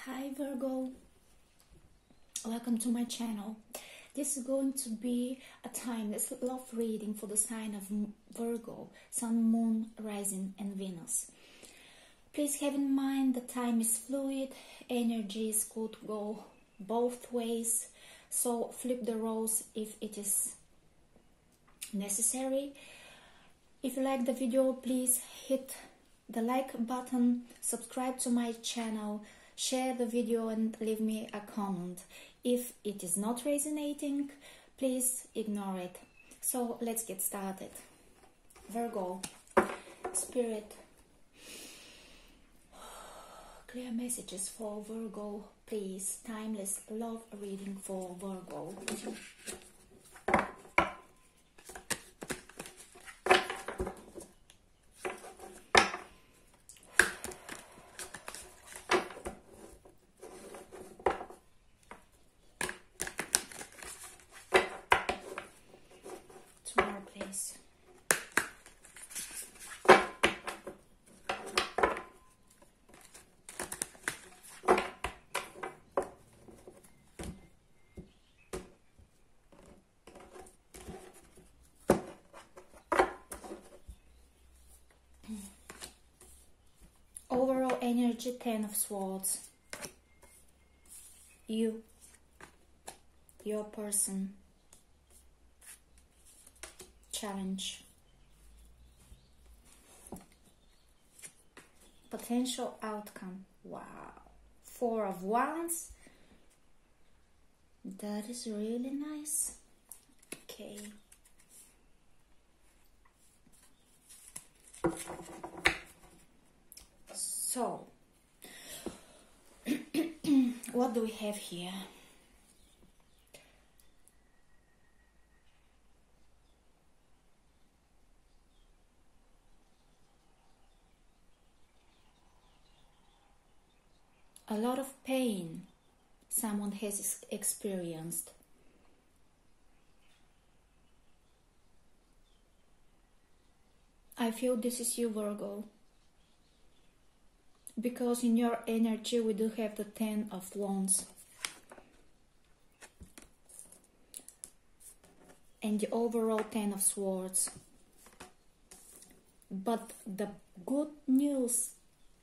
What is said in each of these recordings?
Hi Virgo, welcome to my channel. This is going to be a timeless love reading for the sign of Virgo, Sun, Moon, Rising and Venus. Please have in mind that time is fluid, energies could go both ways, so flip the roles if it is necessary. If you like the video, please hit the like button, subscribe to my channel, share the video and leave me a comment. If it is not resonating, please ignore it. So let's get started. Virgo, Spirit, clear messages for Virgo, please. Timeless love reading for Virgo. Please. Overall energy, 10 of Swords. You, your person. Challenge, potential outcome. Wow, 4 of Wands. That is really nice. Okay, so what do we have here? A lot of pain someone has experienced. I feel this is you, Virgo, because in your energy we do have the 10 of Wands and the overall 10 of Swords. But the good news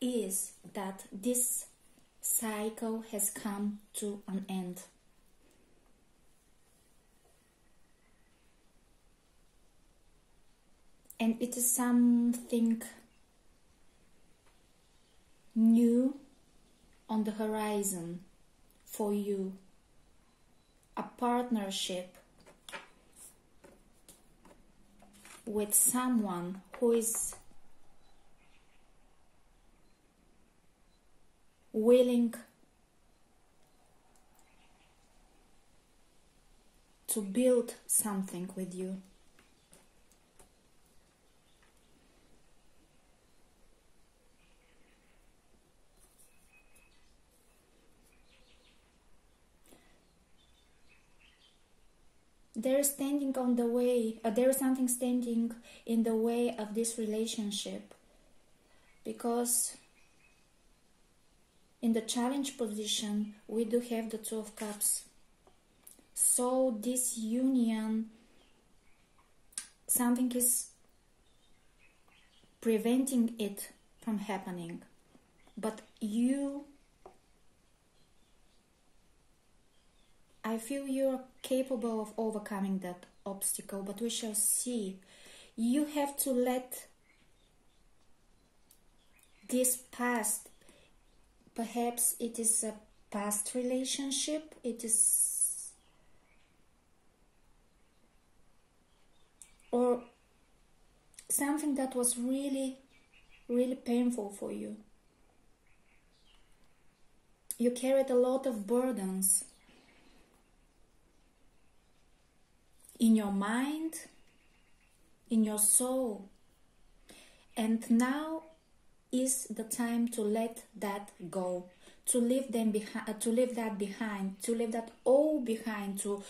is that this cycle has come to an end. And it is something new on the horizon for you. A partnership with someone who is willing to build something with you. There is standing on the way, there is something standing in the way of this relationship, because in the challenge position, we do have the 2 of Cups. So this union, something is preventing it from happening. But you, I feel you're capable of overcoming that obstacle, but we shall see. You have to let this past, perhaps it is a past relationship, it is, or something that was really, really painful for you. You carried a lot of burdens in your mind, in your soul, and now is the time to let that go, to leave them behind, to leave that behind, to leave that all behind, to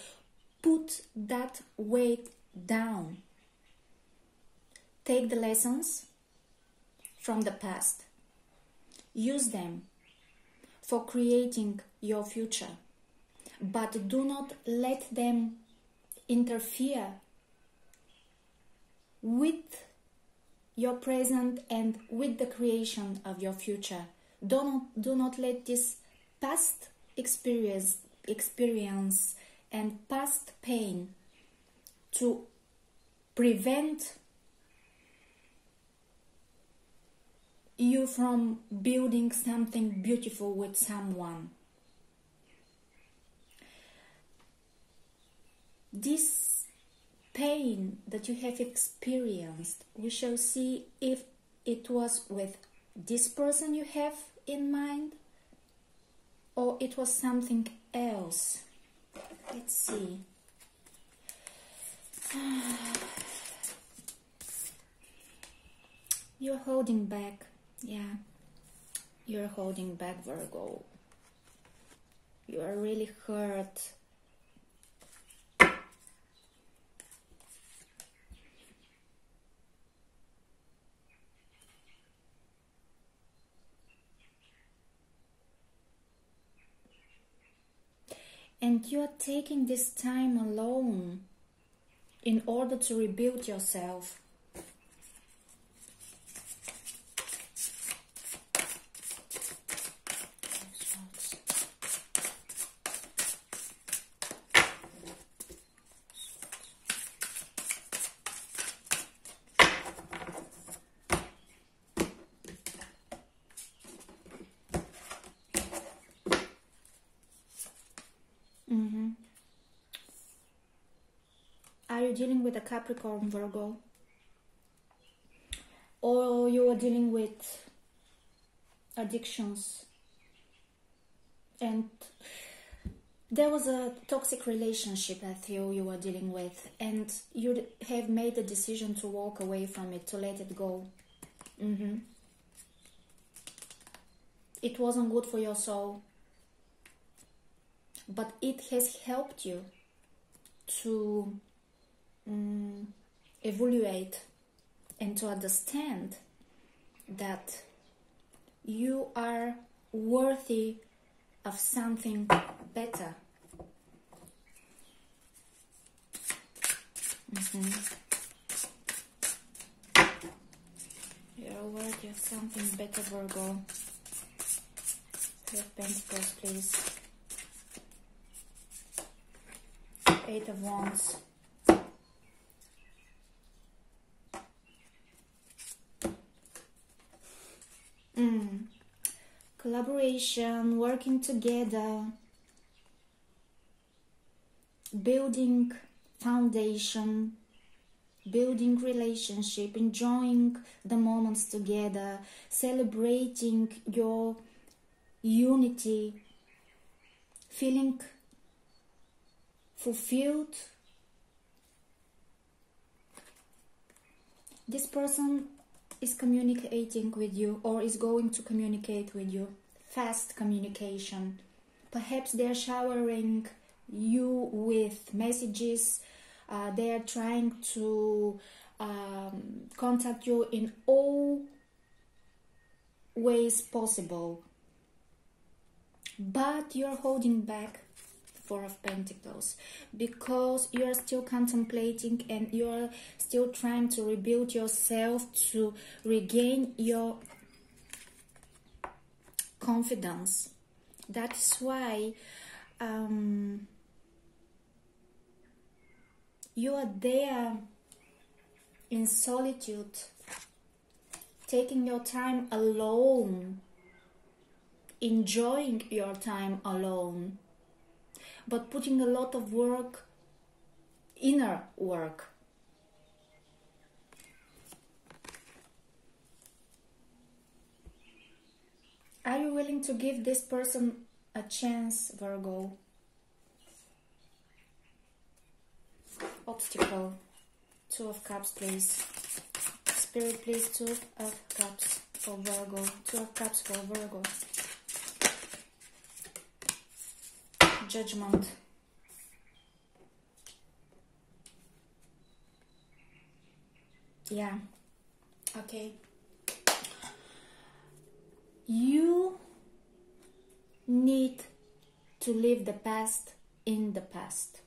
put that weight down. Take the lessons from the past, use them for creating your future, but do not let them interfere with your present and with the creation of your future. Do not let this past experience and past pain to prevent you from building something beautiful with someone. This pain that you have experienced, we shall see if it was with this person you have in mind or it was something else. Let's see. You're holding back. Yeah, you're holding back, Virgo. You are really hurt. And you are taking this time alone in order to rebuild yourself. Are you dealing with a Capricorn, Virgo? Or you are dealing with addictions? And there was a toxic relationship I feel you were dealing with, and you have made the decision to walk away from it, to let it go. It wasn't good for your soul, but it has helped you to evaluate and to understand that you are worthy of something better. You're worthy of something better, Virgo. Three of Pentacles, please. Eight of Wands. Collaboration, working together, building foundation, building relationship, enjoying the moments together, celebrating your unity, feeling fulfilled. This person is communicating with you or is going to communicate with you. Fast communication. Perhaps they are showering you with messages. They are trying to contact you in all ways possible. But you're holding back. Four of Pentacles, because you are still contemplating and you are still trying to rebuild yourself, to regain your confidence. That's why you are there in solitude, taking your time alone, enjoying your time alone, but putting a lot of work, inner work. Are you willing to give this person a chance, Virgo? Obstacle. Two of Cups, please. Spirit, please. Two of Cups for Virgo. Two of Cups for Virgo. Judgment. Yeah. Okay. You to leave the past in the past.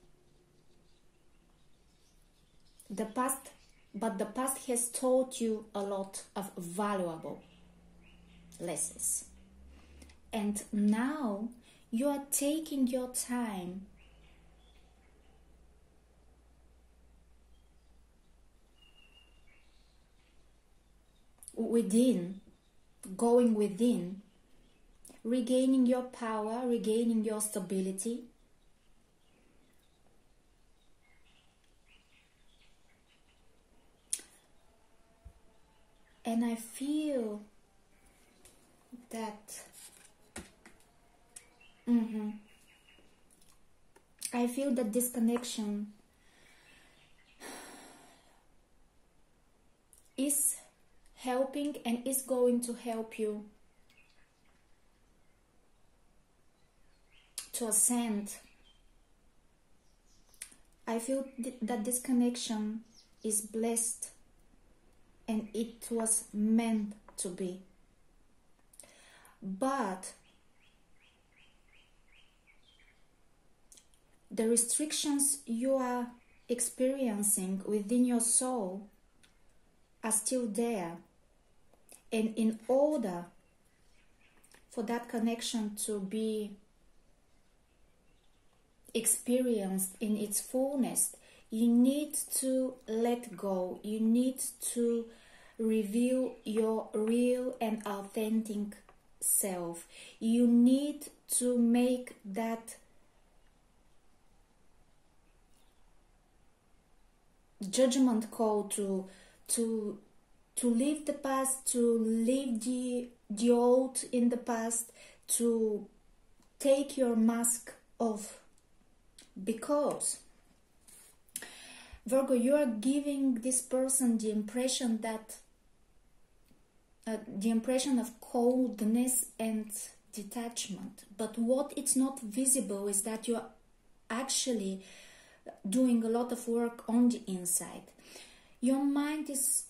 But the past has taught you a lot of valuable lessons. And now you are taking your time going within, regaining your power, regaining your stability. And I feel that I feel that this connection is helping and is going to help you to ascend. I feel that this connection is blessed and it was meant to be. But the restrictions you are experiencing within your soul are still there. And in order for that connection to be experienced in its fullness, you need to let go. You need to reveal your real and authentic self. You need to make that judgment call to leave the past, to leave the old in the past, to take your mask off. Because Virgo, you are giving this person the impression that the impression of coldness and detachment. But what it's not visible is that you are actually doing a lot of work on the inside. Your mind is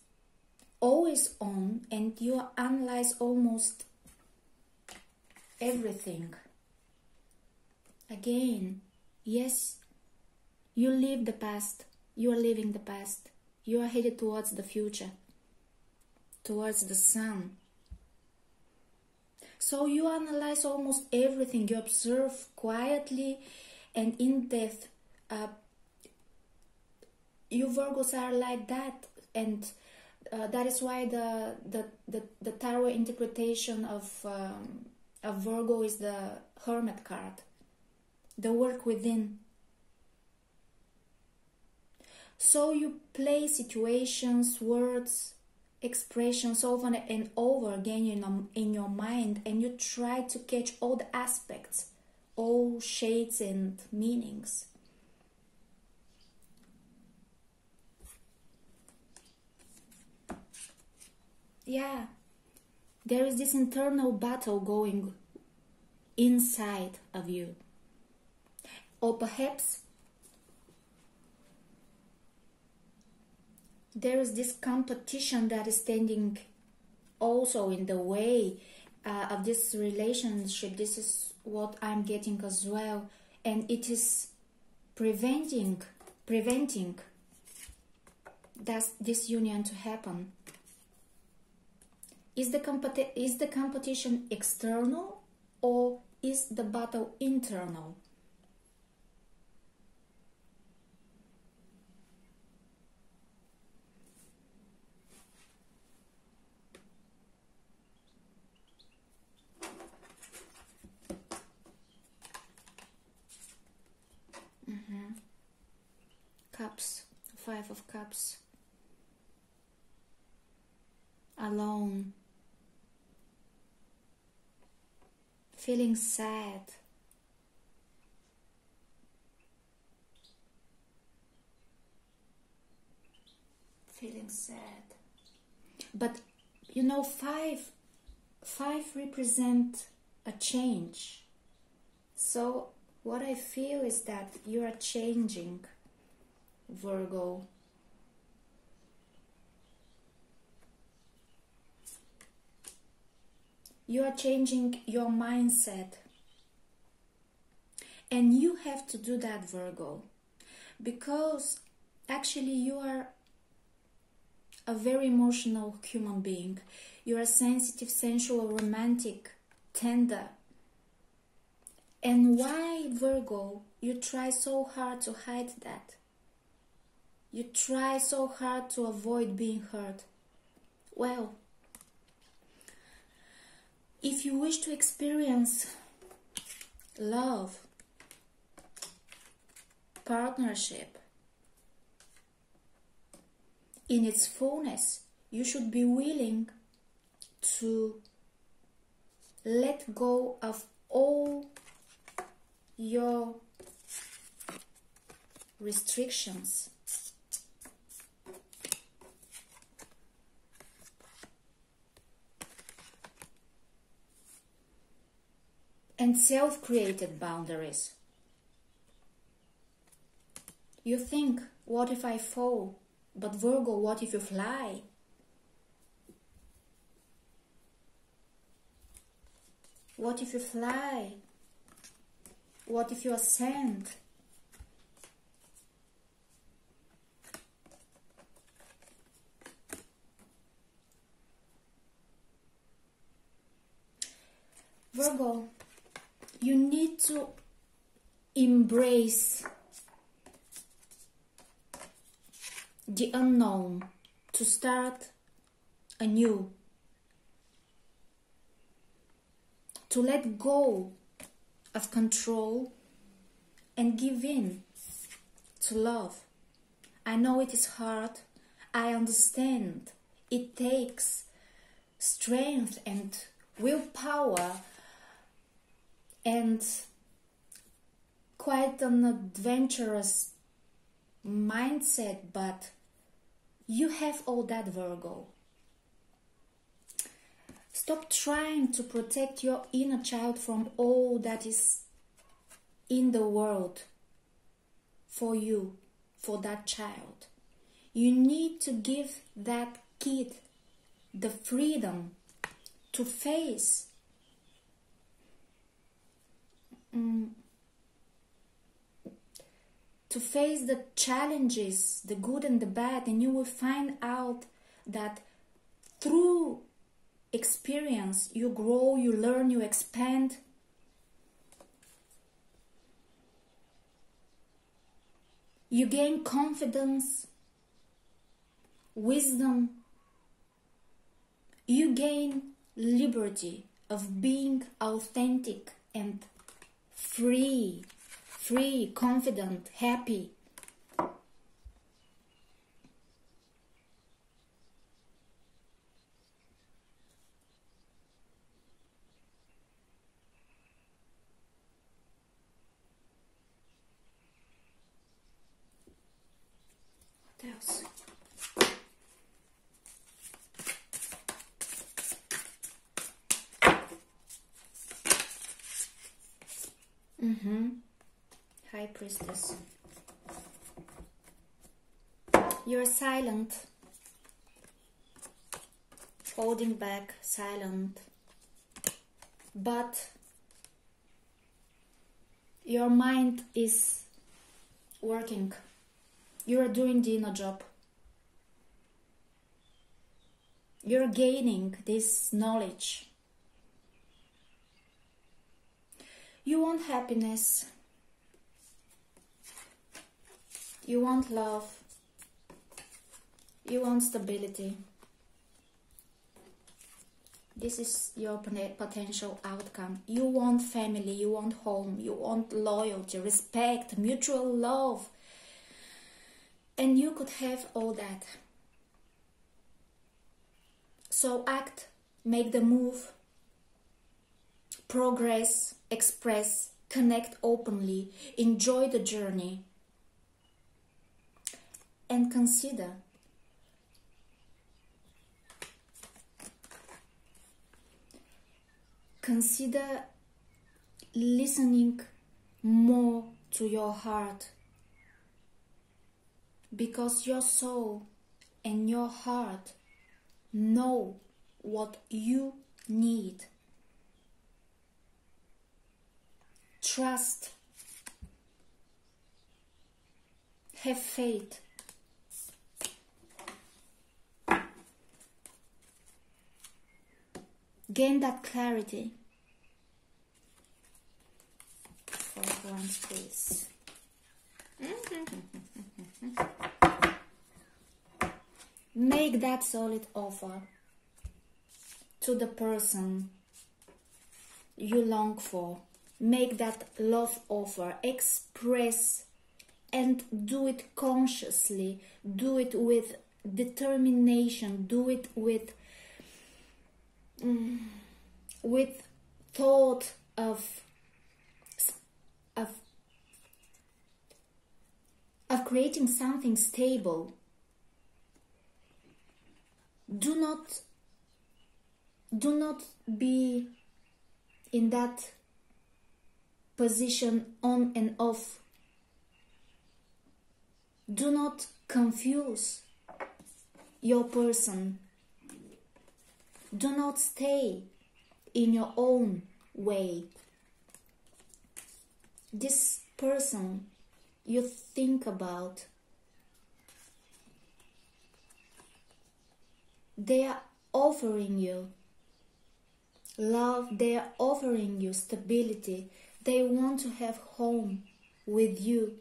always on and you analyze almost everything. Again, yes, you live the past. You are living the past. You are headed towards the future, towards the sun. So you analyze almost everything. You observe quietly and in depth. You Virgos are like that, and that is why the tarot interpretation of Virgo is the Hermit card, the work within. So you play situations, words, expressions over and over again in your mind, and you try to catch all the aspects, all shades and meanings. Yeah, there is this internal battle going inside of you. Or perhaps there is this competition that is standing also in the way of this relationship. This is what I'm getting as well. And it is preventing this union to happen. Is the competition external or is the battle internal? Cups, 5 of Cups. Alone. Feeling sad. Feeling sad. But you know, 5 represent a change. So what I feel is that you are changing, Virgo. You are changing your mindset. And you have to do that, Virgo, because actually you are a very emotional human being. You are sensitive, sensual, romantic, tender. And why, Virgo, you try so hard to hide that? You try so hard to avoid being hurt. Well, if you wish to experience love, partnership in its fullness, you should be willing to let go of all your restrictions. And self-created boundaries. You think, what if I fall? But Virgo, what if you fly? What if you fly? What if you ascend? Virgo, you need to embrace the unknown to start anew, to let go of control and give in to love. I know it is hard. I understand. It takes strength and willpower and quite an adventurous mindset, but you have all that, Virgo. Stop trying to protect your inner child from all that is in the world for you, for that child. You need to give that kid the freedom to face the challenges, the good and the bad, and you will find out that through experience you grow, you learn, you expand. You gain confidence, wisdom. You gain liberty of being authentic and free, confident, happy. What else? High Priestess. You're silent, holding back, silent, but your mind is working. You're doing the inner job. You're gaining this knowledge. You want happiness. You want love. You want stability. This is your potential outcome. You want family. You want home. You want loyalty, respect, mutual love. And you could have all that. So act, make the move, progress, express, connect openly, enjoy the journey, and consider listening more to your heart, because your soul and your heart know what you need. Trust Have faith. Gain that clarity. 4 of Wands, please. Make that solid offer to the person you long for. Make that love offer. Express and do it consciously. Do it with determination. Do it with thought of creating something stable. Do not be in that position on and off. Do not confuse your person. Do not stay in your own way. This person you think about, they are offering you love, they are offering you stability. They want to have home with you.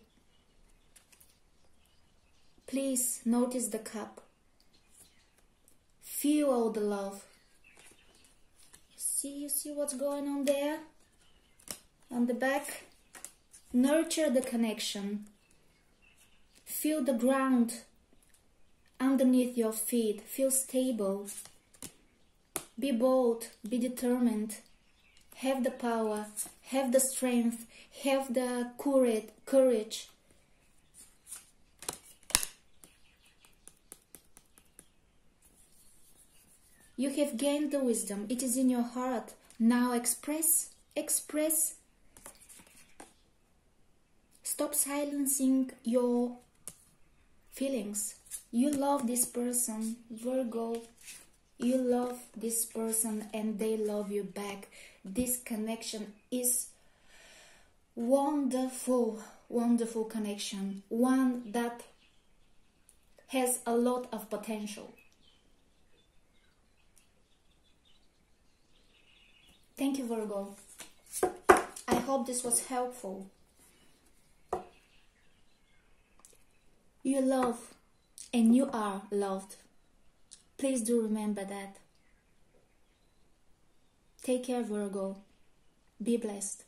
Please notice the cup. Feel all the love. You see what's going on there? On the back. Nurture the connection. Feel the ground underneath your feet. Feel stable. Be bold. Be determined. Have the power. Have the strength. Have the courage. You have gained the wisdom. It is in your heart. Now express. Express. Stop silencing your feelings. You love this person, Virgo. You love this person and they love you back. This connection is wonderful, wonderful connection. One that has a lot of potential. Thank you, Virgo. I hope this was helpful. You love and you are loved. Please do remember that. Take care, Virgo. Be blessed.